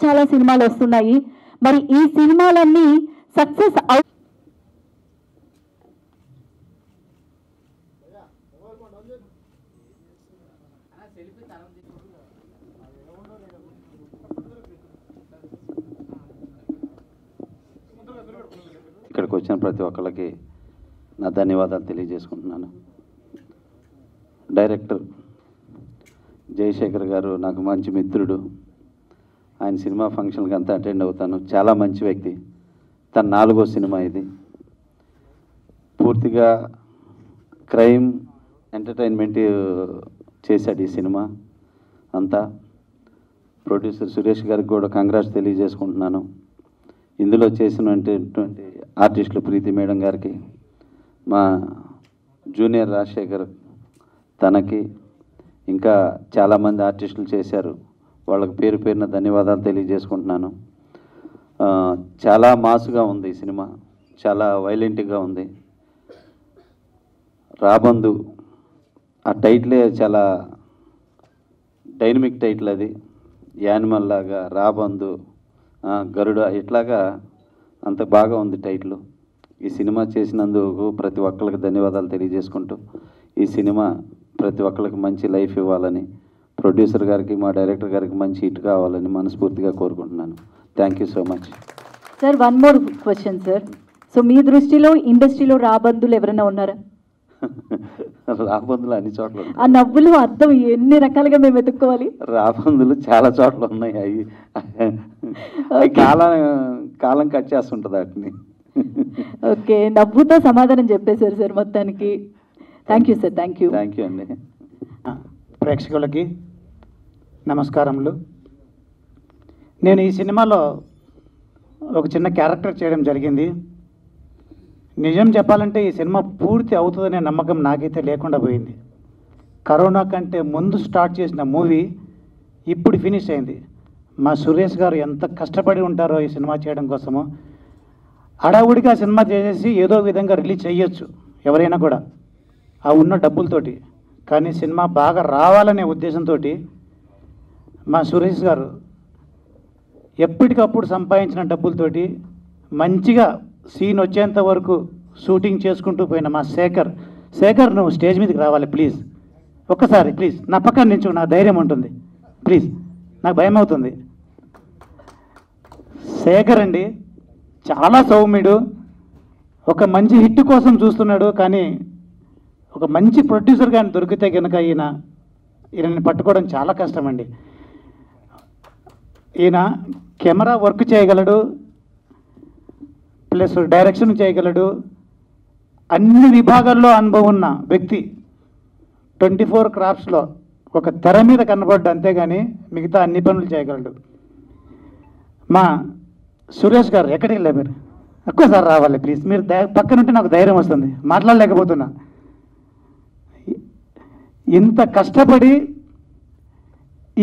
చాలా సినిమాలు వస్తున్నాయి. మరి ఈ సినిమాలన్నీ సక్సెస్ ఇక్కడికి వచ్చిన ప్రతి ఒక్కరికి నా ధన్యవాదాలు తెలియజేసుకుంటున్నాను. డైరెక్టర్ జయశేఖర్ గారు నాకు మంచి మిత్రుడు. ఆయన సినిమా ఫంక్షన్కి అంతా అటెండ్ అవుతాను. చాలా మంచి వ్యక్తి. తన 4వ సినిమా ఇది. పూర్తిగా క్రైమ్ ఎంటర్టైన్మెంట్ చేశాడు ఈ సినిమా అంతా. ప్రొడ్యూసర్ సురేష్ గారికి కూడా కంగ్రాట్స్ తెలియజేసుకుంటున్నాను. ఇందులో చేసినటువంటి ఆర్టిస్టులు ప్రీతి మేడం గారికి, మా జూనియర్ రాజశేఖర్ తనకి, ఇంకా చాలామంది ఆర్టిస్టులు చేశారు. వాళ్ళకి పేరు పేరున ధన్యవాదాలు తెలియజేసుకుంటున్నాను. చాలా మాసుగా ఉంది ఈ సినిమా, చాలా వైలెంట్గా ఉంది. రాబందు ఆ టైటిలే చాలా డైనమిక్ టైటిల్. అది యానిమల్ లాగా, రాబందు, గరుడ, ఇట్లాగా అంత బాగా ఉంది టైటిల్. ఈ సినిమా చేసినందుకు ప్రతి ఒక్కరికి ధన్యవాదాలు తెలియజేసుకుంటూ, ఈ సినిమా ప్రతి ఒక్కరికి మంచి లైఫ్ ఇవ్వాలని, ప్రొడ్యూసర్ గారికి, మా డైరెక్టర్ గారికి మంచి హిట్ కావాలని మనస్ఫూర్తిగా కోరుకుంటున్నాను. Thank you so much. Sir, one more question sir. So మీ దృష్టిలో ఇండస్ట్రీలో రాబందులు ఎవరైనా ఉన్నారా? రాబందులు అన్ని చోట్ల. ఆ నవ్వులు అర్థం ఎన్ని రకాలుగా మేము వెతుక్కోవాలి? రాబందులు చాలా చోట్ల ఉన్నాయి. అవి కాలం కట్ చేస్తుంటుంది వాటిని. ఓకే, నవ్వుతో సమాధానం చెప్పేశారు సార్ మొత్తానికి. Thank you sir. Thank you. Thank you అండి. ప్రేక్షకులకి నమస్కారములు. నేను ఈ సినిమాలో ఒక చిన్న క్యారెక్టర్ చేయడం జరిగింది. నిజం చెప్పాలంటే ఈ సినిమా పూర్తి అవుతుందనే నమ్మకం నాకైతే లేకుండా పోయింది. కరోనా కంటే ముందు స్టార్ట్ చేసిన మూవీ ఇప్పుడు ఫినిష్ అయింది. మా సురేష్ గారు ఎంత కష్టపడి ఉంటారో ఈ సినిమా చేయడం కోసము. హడావుడిగా సినిమా చేసేసి ఏదో విధంగా రిలీజ్ చేయొచ్చు ఎవరైనా కూడా ఆ ఉన్న డబ్బులతోటి. కానీ సినిమా బాగా రావాలనే ఉద్దేశంతో మా సురేష్ గారు ఎప్పటికప్పుడు సంపాదించిన డబ్బులతోటి మంచిగా సీన్ వచ్చేంత వరకు షూటింగ్ చేసుకుంటూ పోయిన మా శేఖర్ నువ్వు స్టేజ్ మీదకి రావాలి ప్లీజ్. ఒక్కసారి ప్లీజ్ నా పక్కన నించు, నా ధైర్యం ఉంటుంది ప్లీజ్, నాకు భయం అవుతుంది. శేఖర్ అండి చాలా సౌమ్యుడు, ఒక మంచి హిట్ కోసం చూస్తున్నాడు. కానీ ఒక మంచి ప్రొడ్యూసర్ కానీ దొరికితే కనుక ఈయనని పట్టుకోవడం చాలా కష్టం అండి. ఈయన కెమెరా వర్క్ చేయగలడు, ప్లస్ డైరెక్షన్ చేయగలడు, అన్ని విభాగాల్లో అనుభవం ఉన్న వ్యక్తి. 24 క్రాఫ్ట్స్లో ఒక తెర మీద కనబడ్డా, అంతేగాని మిగతా అన్ని పనులు చేయగలడు. మా సురేష్ గారు ఎక్కడికి వెళ్ళారు? మీరు ఒక్కసారి రావాలి ప్లీజ్. మీరు పక్కనుంటే నాకు ధైర్యం వస్తుంది, మాట్లాడలేకపోతున్నా. ఇంత కష్టపడి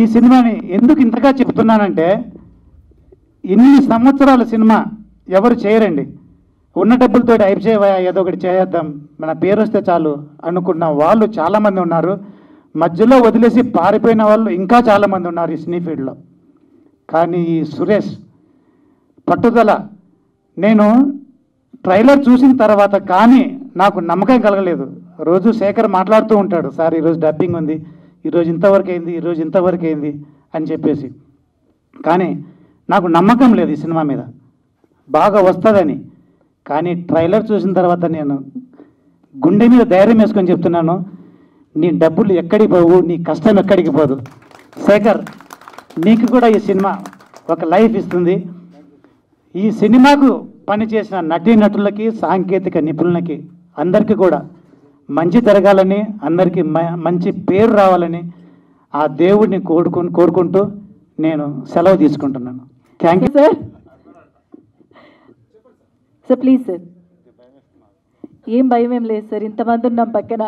ఈ సినిమాని ఎందుకు ఇంతగా చెప్తున్నానంటే, ఇన్ని సంవత్సరాల సినిమా ఎవరు చేయరండి. ఉన్న డబ్బులతో అయిపోయేవా, ఏదో ఒకటి చేద్దాం, మన పేరు వస్తే చాలు అనుకున్న వాళ్ళు చాలామంది ఉన్నారు. మధ్యలో వదిలేసి పారిపోయిన వాళ్ళు ఇంకా చాలామంది ఉన్నారు ఈ సినీ ఫీల్డ్లో. కానీ ఈ సురేష్ పట్టుదల, నేను ట్రైలర్ చూసిన తర్వాత కానీ నాకు నమ్మకం కలగలేదు. రోజు శేఖర్ మాట్లాడుతూ ఉంటాడు, సార్ ఈరోజు డబ్బింగ్ ఉంది, ఈరోజు ఇంతవరకు అయింది అని చెప్పేసి. కానీ నాకు నమ్మకం లేదు ఈ సినిమా మీద బాగా వస్తుందని. కానీ ట్రైలర్ చూసిన తర్వాత నేను గుండె మీద ధైర్యం వేసుకొని చెప్తున్నాను, నీ డబ్బులు ఎక్కడికి పోవు, నీ కష్టం ఎక్కడికి పోదు. శేఖర్, నీకు కూడా ఈ సినిమా ఒక లైఫ్ ఇస్తుంది. ఈ సినిమాకు పనిచేసిన నటీనటులకి, సాంకేతిక నిపుణులకి అందరికీ కూడా మంచి జరగాలని, అందరికీ మంచి పేరు రావాలని ఆ దేవుడిని కోరుకుంటూ నేను సెలవు తీసుకుంటున్నాను. Thank you sir. Sir please sir. ఏం భయం ఏం లేదు సార్, ఇంతమంది ఉన్నాం పక్కన.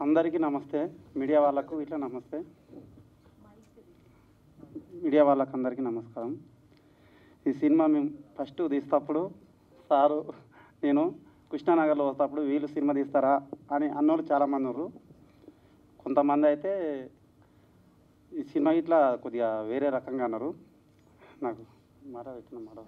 అందరికీ నమస్తే. మీడియా వాళ్ళకు ఇట్లా నమస్తే. మీడియా వాళ్ళకు అందరికీ నమస్కారం. ఈ సినిమా మేము ఫస్ట్ తీసేటప్పుడు సారు నేను కృష్ణానగర్లో వస్తేప్పుడు వీళ్ళు సినిమా తీస్తారా అని అన్నోళ్ళు చాలామంది ఉన్నారు. కొంతమంది అయితే ఈ సినిమా ఇట్లా కొద్దిగా వేరే రకంగా అన్నారు. నాకు మాట పెట్టిన మాట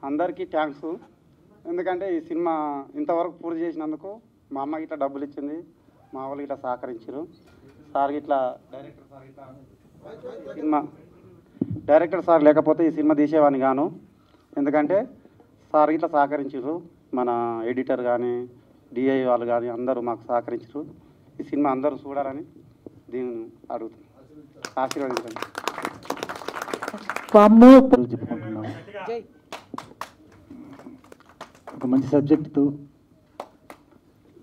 అందరికీ థ్యాంక్స్. ఎందుకంటే ఈ సినిమా ఇంతవరకు పూర్తి చేసినందుకు మా అమ్మకి ఇట్లా డబ్బులు ఇచ్చింది, మా వాళ్ళు ఇట్లా సహకరించారు. సార్ ఇట్లా డైరెక్టర్ సార్ లేకపోతే ఈ సినిమా తీసేవాడిని గాను. ఎందుకంటే సార్ ఇట్లా సహకరించారు, మన ఎడిటర్ కానీ డిఐ వాళ్ళు కానీ అందరూ మాకు సహకరించారు. ఈ సినిమా అందరూ చూడాలని దీన్ని అడుగుతున్నాను, ఆశీర్వదించండి. చెప్పుకుంటున్నాం. ఒక మంచి సబ్జెక్టుతో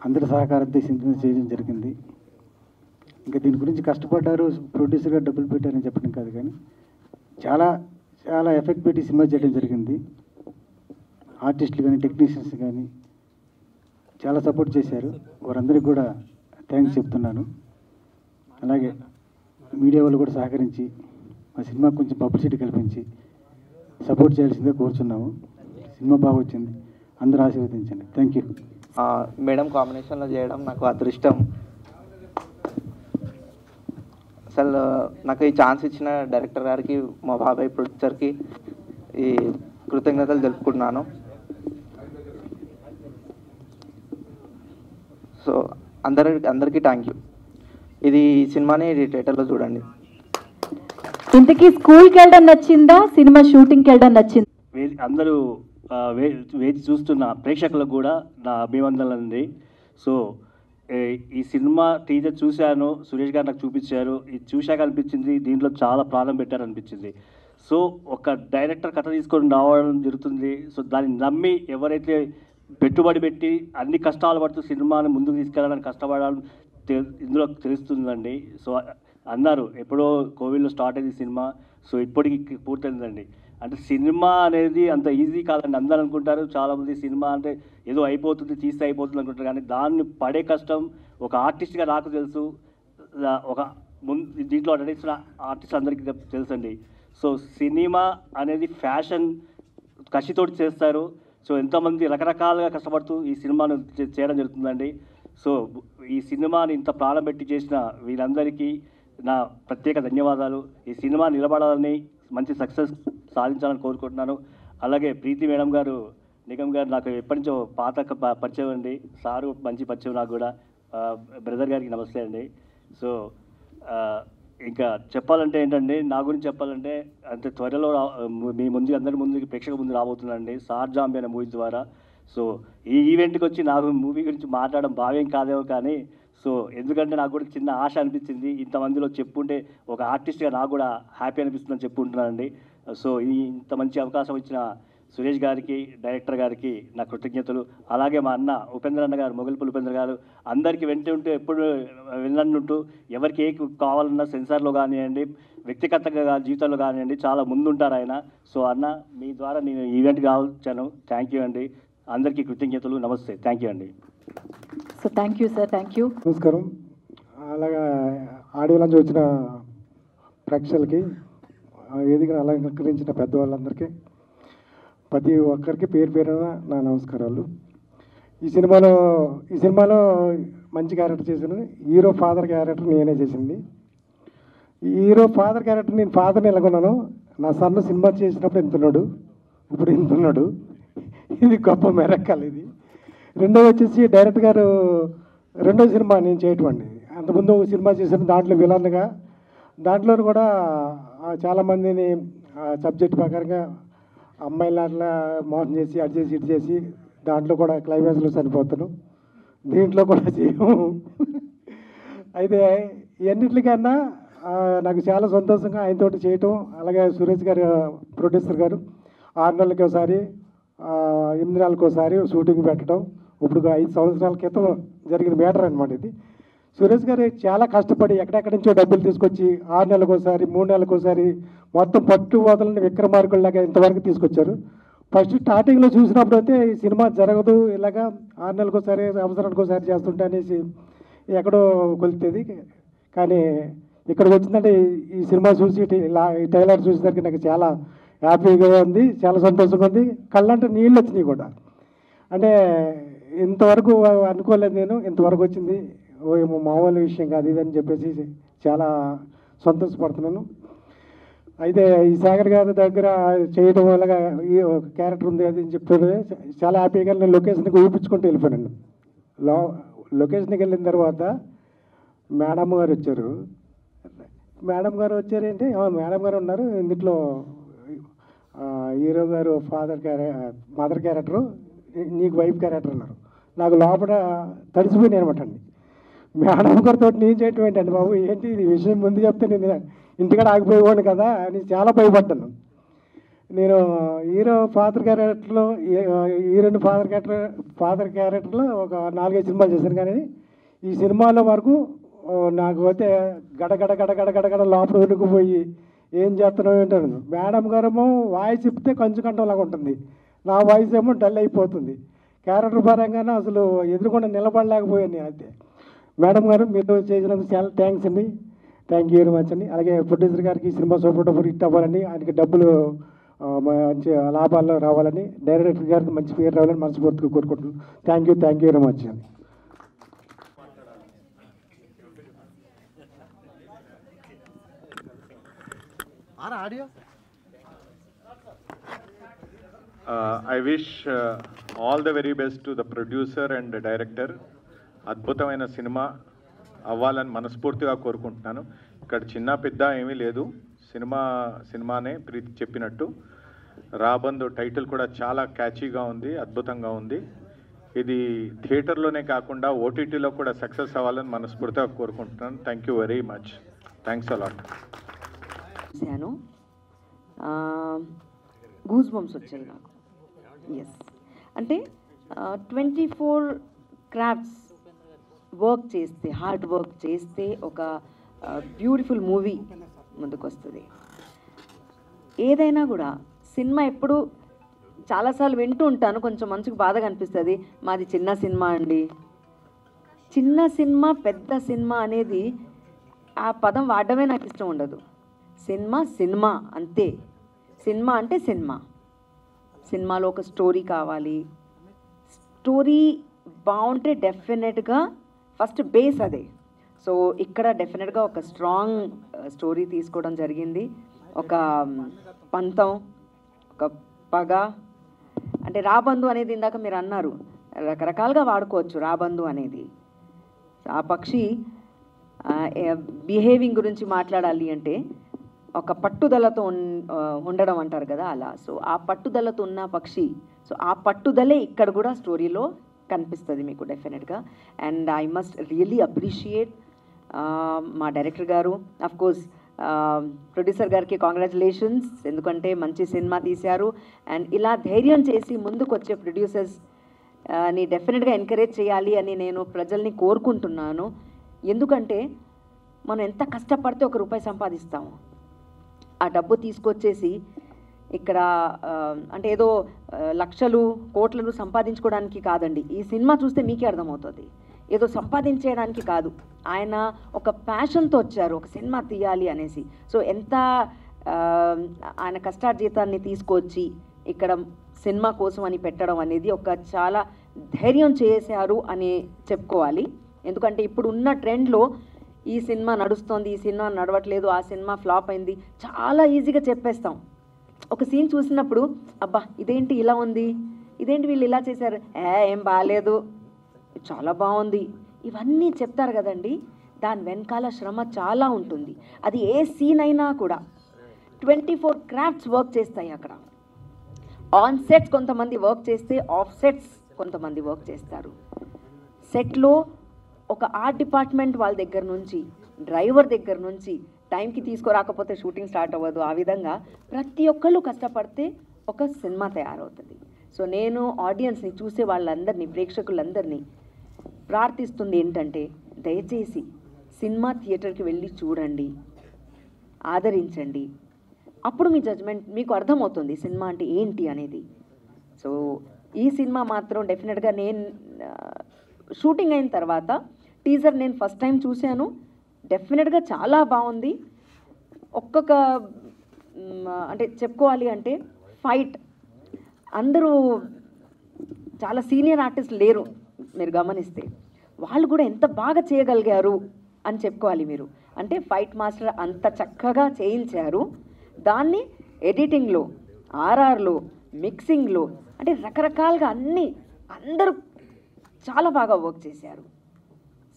అందరి సహకారంతో సినిమా చేయడం జరిగింది. ఇంకా దీని గురించి కష్టపడ్డారు, ప్రొడ్యూసర్గా డబ్బులు పెట్టారని చెప్పడం కాదు, కానీ చాలా చాలా ఎఫెక్ట్ పెట్టి సినిమా చేయడం జరిగింది. ఆర్టిస్టులు కానీ టెక్నీషియన్స్ కానీ చాలా సపోర్ట్ చేశారు. వారందరికీ కూడా థ్యాంక్స్ చెప్తున్నాను. అలాగే మీడియా వాళ్ళు కూడా సహకరించి మా సినిమాకు కొంచెం పబ్లిసిటీ కల్పించి సపోర్ట్ చేయాల్సిందిగా కోరుచున్నాము. సినిమా బాగా వచ్చింది, అందరూ ఆశీర్వదించండి. Thank you. మేడం కాంబినేషన్లో చేయడం నాకు అదృష్టం. అసలు నాకు ఈ ఛాన్స్ ఇచ్చిన డైరెక్టర్ గారికి, మా బాబాయ్ ప్రొడ్యూసర్కి ఈ కృతజ్ఞతలు తెలుపుకుంటున్నాను. సో అందరికీ థ్యాంక్ యూ. ఇది సినిమాని థియేటర్లో చూడండి. ఇంతకీ స్కూల్కి వెళ్ళడం నచ్చిందా, సినిమా షూటింగ్కి వెళ్ళడం నచ్చిందా? అందరూ వేచి చూస్తున్న ప్రేక్షకులకు కూడా నా అభివందనలు అండి. సో ఈ సినిమా టీజర్ చూశాను, సురేష్ గారు నాకు చూపించారు. ఇది చూశాక అనిపించింది దీంట్లో చాలా ప్రాణం పెట్టారనిపించింది. సో ఒక డైరెక్టర్ కథ తీసుకొని రావడం జరుగుతుంది. సో దాన్ని నమ్మి ఎవరైతే పెట్టుబడి పెట్టి అన్ని కష్టాలు పడుతూ సినిమాని ముందుకు తీసుకెళ్ళడానికి కష్టపడాలని ఇందులో తెలుస్తుందండి. సో అన్నారు ఎప్పుడో కోవిడ్లో స్టార్ట్ అయింది సినిమా, సో ఇప్పటికి పూర్తయిందండి. అంటే సినిమా అనేది అంత ఈజీ కాదండి. అందరూ అనుకుంటారు, చాలామంది సినిమా అంటే ఏదో అయిపోతుంది, తీస్తే అయిపోతుంది అనుకుంటారు, కానీ దాన్ని పడే కష్టం ఒక ఆర్టిస్ట్గా నాకు తెలుసు, ఒక దీంట్లో నటిస్తున్న ఆర్టిస్ట్ అందరికీ తెలుసండి. సో సినిమా అనేది ఫ్యాషన్ కసితోటి చేస్తారు. సో ఎంతోమంది రకరకాలుగా కష్టపడుతూ ఈ సినిమాను చేయడం జరుగుతుందండి. సో ఈ సినిమాని ఇంత ప్రాణం పెట్టి చేసిన వీళ్ళందరికీ నా ప్రత్యేక ధన్యవాదాలు. ఈ సినిమా నిలబడాలని, మంచి సక్సెస్ సాధించాలని కోరుకుంటున్నాను. అలాగే ప్రీతి మేడం గారు, నిగమ్ గారు నాకు ఎప్పటి నుంచో పాత పరిచయం అండి. సారు మంచి పరిచయం నాకు కూడా. బ్రదర్ గారికి నమస్తే అండి. సో ఇంకా చెప్పాలంటే ఏంటంటే, నా గురించి చెప్పాలంటే అంటే త్వరలో మీ ముందు అందరి ముందుకి ప్రేక్షక ముందు రాబోతున్నానండి సార్ జాంబీ అనే మూవీ ద్వారా. సో ఈ ఈవెంట్కి వచ్చి నాకు మూవీ గురించి మాట్లాడడం భావ్యం కాదేమో, కానీ సో ఎందుకంటే నాకు కూడా చిన్న ఆశ అనిపించింది. ఇంతమందిలో చెప్పుంటే ఒక ఆర్టిస్ట్గా నాకు కూడా హ్యాపీ అనిపిస్తుందని చెప్పుకుంటున్నానండి. సో ఇంత మంచి అవకాశం ఇచ్చిన సురేష్ గారికి, డైరెక్టర్ గారికి నా కృతజ్ఞతలు. అలాగే మా అన్న ఉపేంద్ర అన్న గారు, మొగల్పల్లి ఉపేంద్ర గారు అందరికీ వెంటుంటూ ఎప్పుడు వెళ్ళనుంటూ ఎవరికి ఏ కావాలన్నా సెన్సార్లో కానివ్వండి, వ్యక్తిగతంగా జీవితంలో కానివ్వండి చాలా ముందుంటారు ఆయన. సో అన్న మీ ద్వారా నేను ఈవెంట్కి రావచ్చాను. థ్యాంక్ యూ అండి. అందరికీ కృతజ్ఞతలు. నమస్తే. థ్యాంక్ యూ అండి. So thank you sir. Thank you. నమస్కారం. అలాగా ఆడియో నుంచి వచ్చిన ప్రేక్షకులకి, వేదికను అలంకరించిన పెద్దవాళ్ళందరికీ, ప్రతి ఒక్కరికి పేరు పేరున నా నమస్కారాలు. ఈ సినిమాలో మంచి క్యారెక్టర్ చేశాను. హీరో ఫాదర్ క్యారెక్టర్ నేనే చేసింది. ఈ హీరో ఫాదర్ క్యారెక్టర్ నేను ఫాదర్ని ఎలాగొన్నాను. నా సన్న సినిమా చేసినప్పుడు ఇంతున్నాడు, ఇప్పుడు ఇంతున్నాడు. ఇది గొప్ప మెరక్కల్. ఇది రెండోది వచ్చేసి డైరెక్టర్ గారు రెండో సినిమా నేను చేయటం అండి. అంతకుముందు ఒక సినిమా చేశాను, దాంట్లో విలన్గా. దాంట్లో కూడా చాలామందిని సబ్జెక్ట్ ప్రకారంగా అమ్మాయిల అట్లా మోసం చేసి అటు చేసి ఇటు చేసి దాంట్లో కూడా క్లైమాక్స్లో చనిపోతాను. దీంట్లో కూడా చేయము. అయితే ఇవన్నిటికన్నా నాకు చాలా సంతోషంగా ఆయనతోటి చేయటం. అలాగే సురేష్ గారు, ప్రొడ్యూసర్ గారు 6 నెలలకి ఒకసారి 8 నెలలకు ఒకసారి షూటింగ్ పెట్టడం. ఇప్పుడు 5 సంవత్సరాల క్రితం జరిగిన మ్యాటర్ అనమాట ఇది. సురేష్ గారు చాలా కష్టపడి ఎక్కడెక్కడి నుంచో డబ్బులు తీసుకొచ్చి 6 నెలలకు ఒకసారి 3 నెలలకు ఒకసారి మొత్తం పట్టు వదలని విక్రమార్కుల్లాగా ఇంతవరకు తీసుకొచ్చారు. ఫస్ట్ స్టార్టింగ్లో చూసినప్పుడు అయితే ఈ సినిమా జరగదు, ఇలాగా 6 నెలలకు ఒకసారి సంవత్సరానికి ఒకసారి చేస్తుంటే అనేసి ఎక్కడో కొలుతుంది. కానీ ఇక్కడికి వచ్చిందంటే ఈ సినిమా చూసి ఈ ట్రైలర్ చూసేసరికి నాకు చాలా హ్యాపీగా ఉంది, చాలా సంతోషంగా ఉంది. కళ్ళంటే నీళ్ళు వచ్చినాయి కూడా. అంటే ఇంతవరకు అనుకోలేదు నేను, ఇంతవరకు వచ్చింది ఓ ఏమో మామూలు విషయం కాదు ఇది అని చెప్పేసి చాలా సంతోషపడుతున్నాను. అయితే ఈ సాగర్ గారి దగ్గర చేయడం వల్ల ఈ క్యారెక్టర్ ఉంది అది అని చెప్పాడు. చాలా హ్యాపీగా నేను లొకేషన్కి ఊపించుకుంటూ వెళ్ళిపోయాను. లొకేషన్కి వెళ్ళిన తర్వాత మేడం గారు వచ్చారు. మేడం గారు వచ్చారేంటి, మేడం గారు ఉన్నారు ఇందులో. హీరో గారు మదర్ క్యారెక్టరు, నీకు వైఫ్ క్యారెక్టర్ ఉన్నారు. నాకు లోపల తడిసిపోయినాయి అనమాట అండి. మేడం గారితో నేను చేయటం ఏంటండి బాబు, ఏంటి ఇది విషయం ముందు చెప్తే నేను ఇంటికాడ ఆగిపోయేవాడిని కదా అని చాలా భయపడ్డాను. నేను హీరో ఫాదర్ క్యారెక్టర్లో హీరోయిన్ ఫాదర్ క్యారెక్టర్లో ఒక 4-5 సినిమాలు చేశాను. కానీ ఈ సినిమాలో వరకు నాకు అయితే గడగడ లోపల ఉనికిపోయి ఏం చేస్తున్నావు ఏంటను. మేడం గారేమో వాయిస్ ఇప్పితే కంచు కంటంలాగా ఉంటుంది, నా వాయిస్ ఏమో డల్ అయిపోతుంది. క్యారెక్టర్ పరంగానే అసలు ఎదురుకుండా నిలబడలేకపోయాను. అయితే మేడం గారు మీతో చేసినందుకు చాలా థ్యాంక్స్ అండి, థ్యాంక్ యూ వెరీ మచ్ అండి. అలాగే ప్రొడ్యూసర్ గారికి సినిమా సూపర్ డూపర్ హిట్ అవ్వాలని, ఆయనకి డబ్బులు మంచి లాభాల్లో రావాలని, డైరెక్టర్ గారికి మంచి పేరు రావాలని మనస్ఫూర్తిగా కోరుకుంటున్నాను. థ్యాంక్ యూ వెరీ మచ్ అండి. I wish all the very best to the producer and the director. అద్భుతమైన సినిమా అవ్వాలని మనస్ఫూర్తిగా కోరుకుంటున్నాను. ఇక్కడ చిన్న పెద్ద ఏమీ లేదు, సినిమానే ప్రీతి చెప్పినట్టు. రాబందు టైటిల్ కూడా చాలా క్యాచీగా ఉంది, అద్భుతంగా ఉంది. ఇది థియేటర్లోనే కాకుండా ఓటీటీలో కూడా సక్సెస్ అవ్వాలని మనస్ఫూర్తిగా కోరుకుంటున్నాను. Thank you very much, thanks a lot. Goose bumps వచ్చాయి నాకు. ఎస్, అంటే 24 క్రాఫ్ట్స్ వర్క్ చేస్తే, హార్డ్ వర్క్ చేస్తే ఒక బ్యూటిఫుల్ మూవీ ముందుకు వస్తుంది. ఏదైనా కూడా సినిమా ఎప్పుడు చాలాసార్లు వింటూ ఉంటాను, కొంచెం మనసుకు బాధగా అనిపిస్తుంది, మాది చిన్న సినిమా అండి. చిన్న సినిమా పెద్ద సినిమా అనేది ఆ పదం వాడడమే నాకు ఇష్టం ఉండదు. సినిమా అంతే. సినిమా అంటే సినిమాలో ఒక స్టోరీ కావాలి. స్టోరీ బాగుంటే డెఫినెట్గా ఫస్ట్ బేస్ అదే. సో ఇక్కడ డెఫినెట్గా ఒక స్ట్రాంగ్ స్టోరీ తీసుకోవడం జరిగింది. ఒక పంతం, ఒక పగ, అంటే రాబందు అనేది ఇందాక మీరు అన్నారు, రకరకాలుగా వాడుకోవచ్చు రాబందు అనేది. ఆ పక్షి బిహేవింగ్ గురించి మాట్లాడాలి అంటే ఒక పట్టుదలతో ఉండడం అంటారు కదా, అలా. సో ఆ పట్టుదలతో ఉన్న పక్షి, సో ఆ పట్టుదలే ఇక్కడ కూడా స్టోరీలో కనిపిస్తుంది మీకు డెఫినెట్గా. And I must really appreciate మా డైరెక్టర్ గారు, అఫ్కోర్స్ ప్రొడ్యూసర్ గారికి కాంగ్రాచులేషన్స్, ఎందుకంటే మంచి సినిమా తీశారు. అండ్ ఇలా ధైర్యం చేసి ముందుకు వచ్చే ప్రొడ్యూసర్స్ ని డెఫినెట్గా ఎంకరేజ్ చేయాలి అని నేను ప్రజల్ని కోరుకుంటున్నాను. ఎందుకంటే మనం ఎంత కష్టపడితే ₹1 సంపాదిస్తాము, ఆ డబ్బు తీసుకొచ్చేసి ఇక్కడ అంటే ఏదో లక్షలు కోట్లను సంపాదించుకోవడానికి కాదండి. ఈ సినిమా చూస్తే మీకే అర్థమవుతుంది, ఏదో సంపాదించేయడానికి కాదు. ఆయన ఒక ప్యాషన్తో వచ్చారు ఒక సినిమా తీయాలి అనేసి. సో ఎంత ఆయన కష్టార్జితాన్ని తీసుకొచ్చి ఇక్కడ సినిమా కోసం అని పెట్టడం అనేది ఒక చాలా ధైర్యం చేశారు అని చెప్పుకోవాలి. ఎందుకంటే ఇప్పుడు ఉన్న ట్రెండ్లో ఈ సినిమా నడుస్తోంది, ఈ సినిమా నడవట్లేదు, ఆ సినిమా ఫ్లాప్ అయింది, చాలా ఈజీగా చెప్పేస్తాం. ఒక సీన్ చూసినప్పుడు అబ్బా ఇదేంటి ఇలా ఉంది, ఇదేంటి వీళ్ళు ఇలా చేశారు, ఏం బాగాలేదు, చాలా బాగుంది, ఇవన్నీ చెప్తారు కదండి. దాని వెనకాల శ్రమ చాలా ఉంటుంది. అది ఏ సీన్ అయినా కూడా 24 క్రాఫ్ట్స్ వర్క్ చేస్తాయి అక్కడ. ఆన్ సెట్స్ కొంతమంది వర్క్ చేస్తే ఆఫ్ సెట్స్ కొంతమంది వర్క్ చేస్తారు. సెట్లో ఒక ఆర్ట్ డిపార్ట్మెంట్ వాళ్ళ దగ్గర నుంచి, డ్రైవర్ దగ్గర నుంచి, టైంకి తీసుకురాకపోతే షూటింగ్ స్టార్ట్ అవ్వదు. ఆ విధంగా ప్రతి ఒక్కళ్ళు కష్టపడితే ఒక సినిమా తయారవుతుంది. సో నేను ఆడియన్స్ని, చూసే వాళ్ళందరినీ, ప్రేక్షకులందరినీ ప్రార్థిస్తుంది ఏంటంటే, దయచేసి సినిమా థియేటర్కి వెళ్ళి చూడండి, ఆదరించండి. అప్పుడు మీ జడ్జ్మెంట్ మీకు అర్థమవుతుంది సినిమా అంటే ఏంటి అనేది. సో ఈ సినిమా మాత్రం డెఫినెట్గా నేను షూటింగ్ అయిన తర్వాత టీజర్ నేను ఫస్ట్ టైం చూశాను. డెఫినెట్గా చాలా బాగుంది. ఒక్కొక్క అంటే చెప్పుకోవాలి అంటే ఫైట్ అందరూ చాలా సీనియర్ ఆర్టిస్టులు లేరు, మీరు గమనిస్తే వాళ్ళు కూడా ఎంత బాగా చేయగలిగారు అని చెప్పుకోవాలి మీరు. అంటే ఫైట్ మాస్టర్ అంత చక్కగా చేయించారు. దాన్ని ఎడిటింగ్లో, ఆర్ఆర్లో, మిక్సింగ్లో అంటే రకరకాలుగా అందరూ చాలా బాగా వర్క్ చేశారు.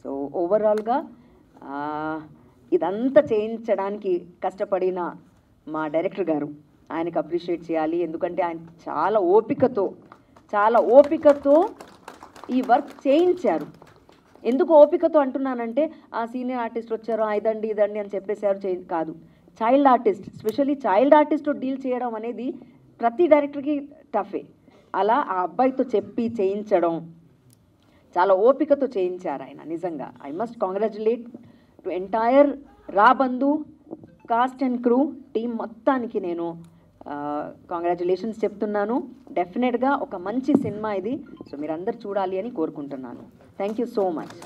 సో ఓవరాల్గా ఇదంతా చేయించడానికి కష్టపడిన మా డైరెక్టర్ గారు, ఆయనకు అప్రిషియేట్ చేయాలి. ఎందుకంటే ఆయన చాలా ఓపికతో ఈ వర్క్ చేయించారు. ఎందుకు ఓపికతో అంటున్నానంటే ఆ సీనియర్ ఆర్టిస్ట్ వచ్చారు ఇదండి అని చెప్పేశారు కాదు. చైల్డ్ ఆర్టిస్ట్, స్పెషల్లీ చైల్డ్ ఆర్టిస్ట్తో డీల్ చేయడం అనేది ప్రతి డైరెక్టర్కి టఫే. అలా ఆ అబ్బాయితో చెప్పి చేయించడం, చాలా ఓపికతో చేయించారు ఆయన. నిజంగా I must congratulate to entire Rabandu cast and crew team మొత్తానికి నేను కాంగ్రాచులేషన్స్ చెప్తున్నాను. డెఫినెట్గా ఒక మంచి సినిమా ఇది. సో మీరందరూ చూడాలి అని కోరుకుంటున్నాను. Thank you so much.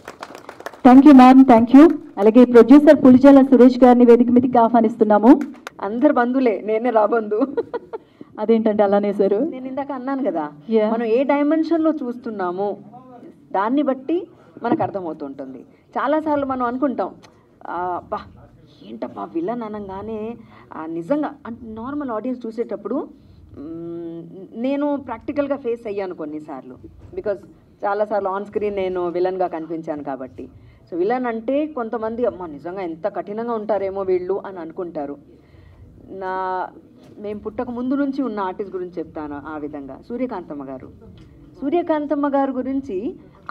Thank you ma'am, thank you. అలాగే ప్రొడ్యూసర్ పులిజాల సురేష్ గారిని వేదిక మీదకి ఆహ్వానిస్తున్నాము. అందరు బంధులే, నేనే రాబందు. అదేంటంటే అలానే సార్, నేను ఇందాక అన్నాను కదా, మనం ఏ డైమెన్షన్లో చూస్తున్నాము దాన్ని బట్టి మనకు అర్థమవుతుంటుంది. చాలాసార్లు మనం అనుకుంటాం బా ఏంటబ్బా విలన్ అనగానే నిజంగా అంటే నార్మల్ ఆడియన్స్ చూసేటప్పుడు నేను ప్రాక్టికల్గా ఫేస్ అయ్యాను కొన్నిసార్లు. బికాజ్ చాలాసార్లు ఆన్ స్క్రీన్ నేను విలన్గా కనిపించాను కాబట్టి. సో విలన్ అంటే కొంతమంది అమ్మ నిజంగా ఎంత కఠినంగా ఉంటారేమో వీళ్ళు అని అనుకుంటారు. మేము పుట్టక ముందు నుంచి ఉన్న ఆర్టిస్ట్ గురించి చెప్తాను. ఆ విధంగా సూర్యకాంతమ్మ గారు గురించి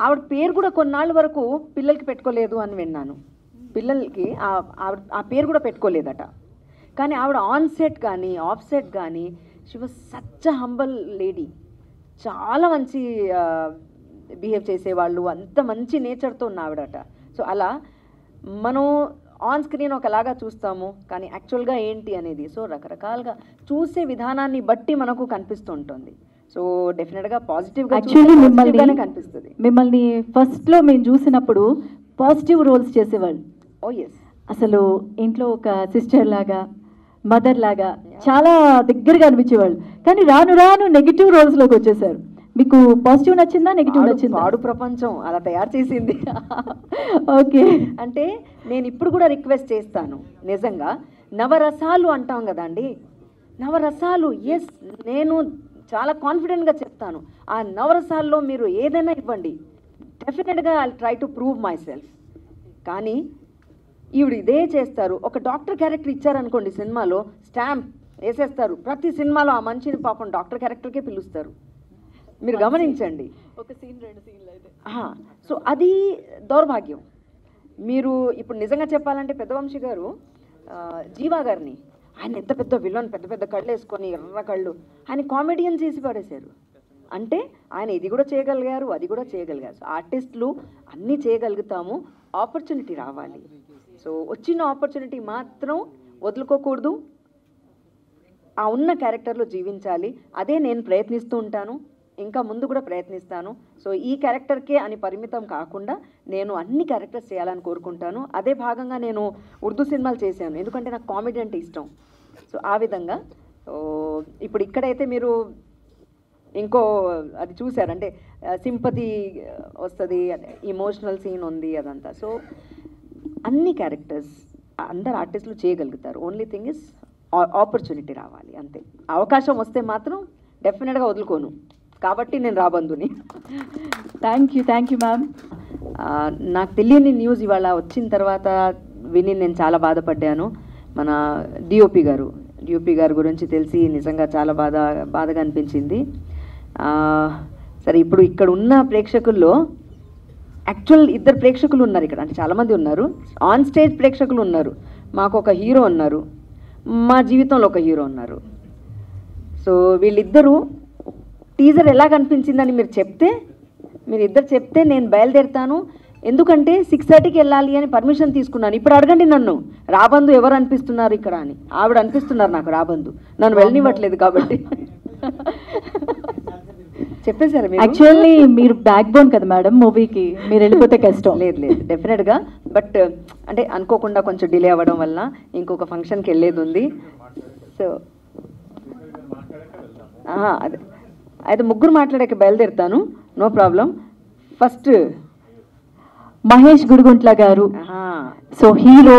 ఆవిడ పేరు కూడా కొన్నాళ్ళ వరకు పిల్లలకి పెట్టుకోలేదు అని విన్నాను. పిల్లలకి ఆ పేరు కూడా పెట్టుకోలేదట. కానీ ఆవిడ ఆన్ సెట్ కానీ ఆఫ్ సెట్ కానీ she was such a humble lady. చాలా మంచి బిహేవ్ చేసేవాళ్ళు, అంత మంచి నేచర్తో ఉన్న ఆవిడట. సో అలా మనం ఆన్ స్క్రీన్ ఒకలాగా చూస్తాము, కానీ యాక్చువల్గా ఏంటి అనేది సో రకరకాలుగా చూసే విధానాన్ని బట్టి మనకు కనిపిస్తూ ఉంటుంది. సో డెఫినెట్గా పాజిటివ్గా కనిపిస్తుంది. మిమ్మల్ని ఫస్ట్లో మేము చూసినప్పుడు పాజిటివ్ రోల్స్ చేసేవాళ్ళు. ఓ ఎస్, అసలు ఇంట్లో ఒక సిస్టర్ లాగా, మదర్ లాగా చాలా దగ్గరగా అనిపించేవాళ్ళు. కానీ రాను రాను నెగిటివ్ రోల్స్లోకి వచ్చేసారు. మీకు పాజిటివ్ నచ్చిందా, నెగిటివ్ నచ్చిందా? పాడు ప్రపంచం అలా తయారు చేసింది. ఓకే, అంటే నేను ఇప్పుడు కూడా రిక్వెస్ట్ చేస్తాను, నిజంగా నవరసాలు అంటాం కదండి, నవరసాలు. ఎస్, నేను చాలా కాన్ఫిడెంట్గా చెప్తాను, ఆ నవరసాల్లో మీరు ఏదైనా ఇవ్వండి, డెఫినెట్గా I try to prove my self. కానీ ఈవిడ ఇదే చేస్తారు. ఒక డాక్టర్ క్యారెక్టర్ ఇచ్చారనుకోండి, సినిమాలో స్టాంప్ వేసేస్తారు. ప్రతి సినిమాలో ఆ మనిషిని పాపం డాక్టర్ క్యారెక్టర్కే పిలుస్తారు. మీరు గమనించండి, ఒక సీన్ 2 సీన్లు అయితే. సో అది దౌర్భాగ్యం. మీరు ఇప్పుడు నిజంగా చెప్పాలంటే పెద్దవంశీ గారు జీవా గారిని, ఆయన ఎంత పెద్ద విలన్, పెద్ద పెద్ద కళ్ళు వేసుకొని ఎర్ర కళ్ళు, ఆయన కామెడియన్ చేసి పడేశారు. అంటే ఆయన ఇది కూడా చేయగలిగారు, అది కూడా చేయగలిగారు. సో ఆర్టిస్టులు అన్నీ చేయగలుగుతాము, ఆపర్చునిటీ రావాలి. సో వచ్చిన ఆపర్చునిటీ మాత్రం వదులుకోకూడదు, ఆ ఉన్న క్యారెక్టర్లో జీవించాలి. అదే నేను ప్రయత్నిస్తూ ఉంటాను, ఇంకా ముందు కూడా ప్రయత్నిస్తాను. సో ఈ క్యారెక్టర్కే అని పరిమితం కాకుండా నేను అన్ని క్యారెక్టర్స్ చేయాలని కోరుకుంటాను. అదే భాగంగా నేను ఉర్దూ సినిమాలు చేశాను, ఎందుకంటే నాకు కామెడీ అంటే ఇష్టం. సో ఆ విధంగా ఇప్పుడు ఇక్కడైతే మీరు ఇంకో అది చూసారంటే సింపతి వస్తుంది, ఇమోషనల్ సీన్ ఉంది, అదంతా. సో అన్ని క్యారెక్టర్స్ అందరు ఆర్టిస్టులు చేయగలుగుతారు. ఓన్లీ థింగ్ ఇస్ ఆపర్చునిటీ రావాలి, అంతే. అవకాశం వస్తే మాత్రం డెఫినెట్గా వదులుకోను, కాబట్టి నేను రాబందుని. Thank you ma'am. నాకు తెలియని న్యూస్ ఇవాళ వచ్చిన తర్వాత విని నేను చాలా బాధపడ్డాను. మన డిఓపి గారు గురించి తెలిసి నిజంగా చాలా బాధగా అనిపించింది. సరే, ఇప్పుడు ఇక్కడ ఉన్న ప్రేక్షకుల్లో యాక్చువల్ 2 ప్రేక్షకులు ఉన్నారు ఇక్కడ, అంటే చాలామంది ఉన్నారు. ఆన్ స్టేజ్ ప్రేక్షకులు ఉన్నారు, మాకు ఒక హీరో ఉన్నారు, మా జీవితంలో ఒక హీరో ఉన్నారు. సో వీళ్ళిద్దరూ టీజర్ ఎలా కనిపించిందని మీరు ఇద్దరు చెప్తే నేను బయలుదేరుతాను. ఎందుకంటే 6:30కి వెళ్ళాలి అని పర్మిషన్ తీసుకున్నాను. ఇప్పుడు అడగండి నన్ను, రాబందు ఎవరు అనిపిస్తున్నారు ఇక్కడ అని. ఆవిడ అనిపిస్తున్నారు నాకు రాబందు, నన్ను వెళ్ళనివ్వట్లేదు కాబట్టి. చెప్పేశారు మీరు? యాక్చువల్లీ మీరు బ్యాక్ బోన్ కదా మేడం మూవీకి, మీరు వెళ్ళిపోతే కష్టం. లేదు లేదు డెఫినెట్గా, బట్ అంటే అనుకోకుండా కొంచెం డిలే అవ్వడం వల్ల ఇంకొక ఫంక్షన్కి వెళ్ళేది ఉంది. సో అదే అయితే ముగ్గురు మాట్లాడాక బయలుదేరుతాను, నో ప్రాబ్లం. ఫస్ట్ మహేష్ గుడిగుంట్ల గారు, సో హీరో